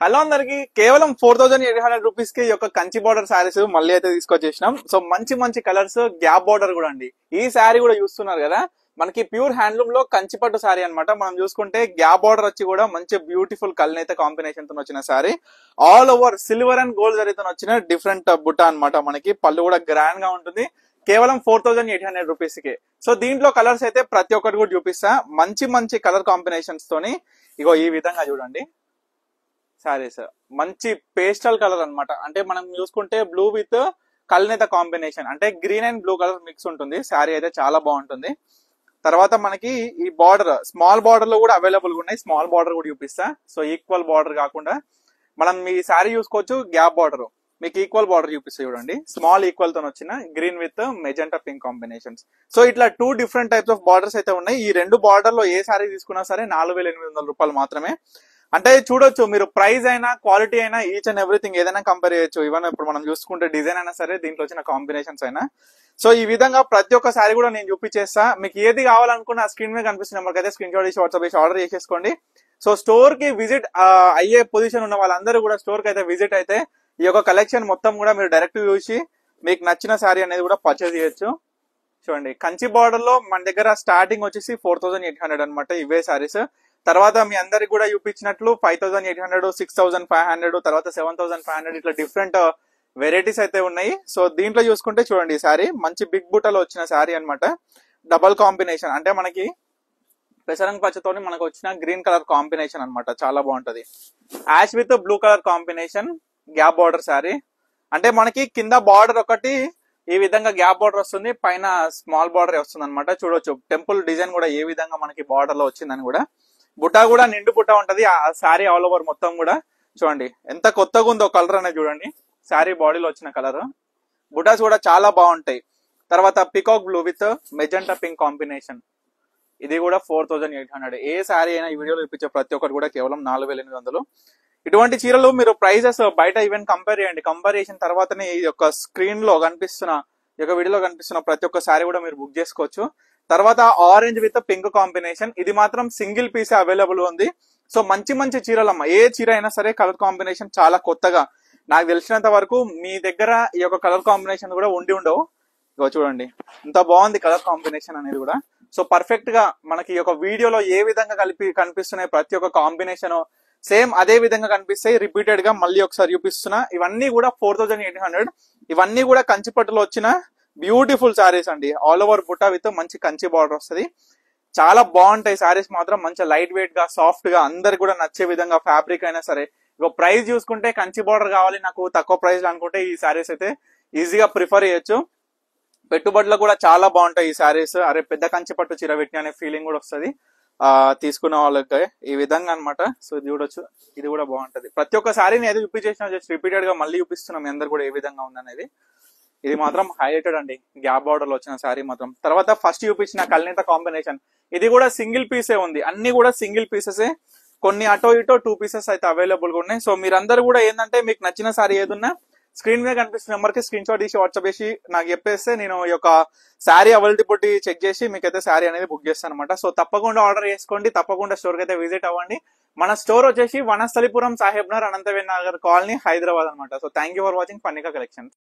Hello అందరికి కేవలం 4800 rupees కి యొక్క కంచి బార్డర్ శారీస్ మళ్ళీ అయితే తీసుకొచ్చేసినాం. సో మంచి మంచి కలర్స్, గ్యాప్ బార్డర్ కూడా అండి. ఈ శారీ కూడా చూస్తున్నారు కదా, మనకి ప్యూర్ హ్యాండ్లూమ్ లో కంచి పట్టు శారీ అనమాట. మనం చూసుకుంటే గ్యాప్ బార్డర్ వచ్చి కూడా మంచి బ్యూటిఫుల్ కలర్ కాంబినేషన్ తో వచ్చిన sari. All over silver and gold జరిగితే వచ్చిన డిఫరెంట్ బుట్ట అనమాట. మనకి పళ్ళు కూడా గ్రాండ్ గా ఉంటుంది. కేవలం 4800 రూపీస్ కి. సో దీంట్లో కలర్స్ అయితే ప్రతి ఒక్కటి కూడా చూపిస్తా. మంచి మంచి కలర్ కాంబినేషన్స్ తోని ఇగో ఈ విధంగా చూడండి శారీస్. మంచి పేస్టల్ కలర్ అన్నమాట. అంటే మనం చూసుకుంటే బ్లూ విత్ కల్నేత కాంబినేషన్, అంటే green and blue colour mix ఉంటుంది. శారీ అయితే చాలా బాగుంటుంది. తర్వాత మనకి ఈ బార్డర్ స్మాల్ బార్డర్ లో కూడా అవైలబుల్ గా ఉన్నాయి. స్మాల్ బార్డర్ కూడా చూపిస్తా. సో ఈక్వల్ బార్డర్ కాకుండా మనం ఈ శారీ చూసుకోవచ్చు. గ్యాప్ బార్డర్ మీకు ఈక్వల్ బార్డర్ చూపిస్తే చూడండి, స్మాల్ ఈక్వల్ తో వచ్చిన green with magenta pink combinations. So ఇట్లా 2 డిఫరెంట్ టైప్స్ ఆఫ్ బార్డర్స్ అయితే ఉన్నాయి. ఈ 2 బార్డర్ లో ఏ శారీ తీసుకున్నా సరే 4800 రూపాయలు మాత్రమే. అంటే చూడొచ్చు మీరు, ప్రైస్ అయినా క్వాలిటీ అయినా ఈచ్ అండ్ ఎవ్రీథింగ్ ఏదైనా కంపేర్ చేయొచ్చు. ఈవెన్ ఇప్పుడు మనం చూసుకుంటే డిజైన్ అయినా సరే, దీంట్లో వచ్చిన కాంబినేషన్స్ అయినా. సో ఈ విధంగా ప్రతి ఒక్క శారీ కూడా నేను చూపించేస్తా. మీకు ఏది కావాలనుకున్న స్క్రీన్ మీద కనిపిస్తున్న నెంబర్కి అయితే స్క్రీన్ షాట్ చేసి వాట్సాప్ చేసి ఆర్డర్ చేసేసుకోండి. సో స్టోర్ కి విజిట్ అయ్యే పొజిషన్ ఉన్న వాళ్ళందరూ కూడా స్టోర్ కి అయితే విజిట్ అయితే ఈ యొక్క కలెక్షన్ మొత్తం కూడా మీరు డైరెక్ట్ చూసి మీకు నచ్చిన శారీ అనేది కూడా పర్చేజ్ చేయొచ్చు. చూడండి, కంచి బార్డర్ లో మన దగ్గర స్టార్టింగ్ వచ్చేసి 4800 అనమాట ఇవే శారీస్. తర్వాత మీ అందరికి కూడా చూపించినట్లు 5800, 6500, తర్వాత 7500 ఇట్లా డిఫరెంట్ వెరైటీస్ అయితే ఉన్నాయి. సో దీంట్లో చూసుకుంటే చూడండి, ఈ శారీ మంచి బిగ్ బుట్టలో వచ్చిన శారీ అనమాట. డబల్ కాంబినేషన్, అంటే మనకి పెసరంగ్ పచ్చతోని మనకు వచ్చిన గ్రీన్ కలర్ కాంబినేషన్ అనమాట. చాలా బాగుంటది. Ash with blue colour combination, gap border sari. అంటే మనకి కింద బార్డర్ ఒకటి ఈ విధంగా గ్యాప్ బార్డర్ వస్తుంది, పైన స్మాల్ బార్డర్ వస్తుంది అనమాట. చూడొచ్చు టెంపుల్ డిజైన్ కూడా ఏ విధంగా మనకి బార్డర్ లో వచ్చిందని కూడా. బుట్ట కూడా నిండు బుట్ట ఉంటది. ఆ శారీ ఆల్ ఓవర్ మొత్తం కూడా చూడండి ఎంత కొత్తగా ఉందో కలర్ అనేది చూడండి. శారీ బాడీలో వచ్చిన కలర్, బుటాస్ కూడా చాలా బాగుంటాయి. తర్వాత peacock blue with magenta pink combination, ఇది కూడా 4800. ఏ శారీ అయినా ఈ వీడియోలో చూపించే ప్రతి ఒక్కరు కూడా కేవలం 4800. ఇటువంటి చీరలు మీరు ప్రైజెస్ బయట ఈవెన్ కంపేర్ చేయండి. కంపేర్ చేసిన తర్వాతనే ఈ యొక్క స్క్రీన్ లో కనిపిస్తున్న, ఈ యొక్క వీడియోలో కనిపిస్తున్న ప్రతి ఒక్క శారీ కూడా మీరు బుక్ చేసుకోవచ్చు. తర్వాత ఆరెంజ్ విత్ పింక్ కాంబినేషన్, ఇది మాత్రం సింగిల్ పీస్ అవైలబుల్ ఉంది. సో మంచి మంచి చీరలమ్మ, ఏ చీర అయినా సరే కలర్ కాంబినేషన్ చాలా కొత్తగా, నాకు తెలిసినంత వరకు మీ దగ్గర ఈ యొక్క కలర్ కాంబినేషన్ కూడా ఉండవు. ఇగో చూడండి ఇంత బాగుంది కలర్ కాంబినేషన్ అనేది కూడా. సో పర్ఫెక్ట్ గా మనకి ఈ యొక్క వీడియోలో ఏ విధంగా కనిపిస్తున్నాయి ప్రతి ఒక్క కాంబినేషన్ సేమ్ అదే విధంగా కనిపిస్తాయి. రిపీటెడ్ గా మళ్ళీ ఒకసారి చూపిస్తున్నా. ఇవన్నీ కూడా 4800. ఇవన్నీ కూడా కంచి పట్టులో వచ్చిన బ్యూటిఫుల్ శారీస్ అండి. ఆల్ ఓవర్ బుట్ట విత్ మంచి కంచి బార్డర్ వస్తుంది. చాలా బాగుంటాయి శారీస్ మాత్రం. మంచి లైట్ వెయిట్ గా, సాఫ్ట్ గా, అందరికి కూడా నచ్చే విధంగా ఫ్యాబ్రిక్ అయినా సరే. ఇక ప్రైస్ చూసుకుంటే కంచి బార్డర్ కావాలి నాకు తక్కువ ప్రైస్ అనుకుంటే ఈ శారీస్ అయితే ఈజీగా ప్రిఫర్ చేయొచ్చు. పెట్టుబడులు కూడా చాలా బాగుంటాయి ఈ శారీస్. అరే పెద్ద కంచి పట్టు చీర పెట్టిన అనే ఫీలింగ్ కూడా వస్తుంది తీసుకున్న వాళ్ళకి ఈ విధంగా అనమాట. సో ఇది చూడొచ్చు, ఇది కూడా బాగుంటది. ప్రతి ఒక్క శారీని ఏదో చూపించేసిన జస్ట్ రిపీటెడ్ గా మళ్ళీ చూపిస్తున్నాం మీ అందరు కూడా ఏ విధంగా ఉందనేది. ఇది మాత్రం హైలైటెడ్ అండి, గ్యాప్ బార్డర్ లో వచ్చిన శారీ మాత్రం. తర్వాత ఫస్ట్ చూపించిన కల్నేత కాంబినేషన్, ఇది కూడా సింగిల్ పీసే ఉంది. అన్ని కూడా సింగిల్ పీసెస్, కొన్ని అటో ఇటో 2 పీసెస్ అయితే అవైలబుల్ గా ఉన్నాయి. సో మీరందరూ కూడా ఏంటంటే మీకు నచ్చిన శారీ ఏదున్నా స్క్రీన్ మీద కనిపిస్తున్న నెంబర్ కి స్క్రీన్ షాట్ తీసి వాట్సాప్ చేసి నాకు చెప్పేస్తే నేను ఈ యొక్క శారీ అవైలబిలిటీ చెక్ చేసి మీకైతే శారీ అనేది బుక్ చేస్తాను అనమాట. సో తప్పకుండా ఆర్డర్ చేసుకోండి, తప్పకుండా స్టోర్ కి అయితే విజిట్ అవ్వండి. మన స్టోర్ వచ్చేసి వనస్థలిపురం, సాహెబ్ నగర్, అనంతవేణ్ నగర్ కాలనీ, హైదరాబాద్ అనమాట. So thank you for watching Phanika collection.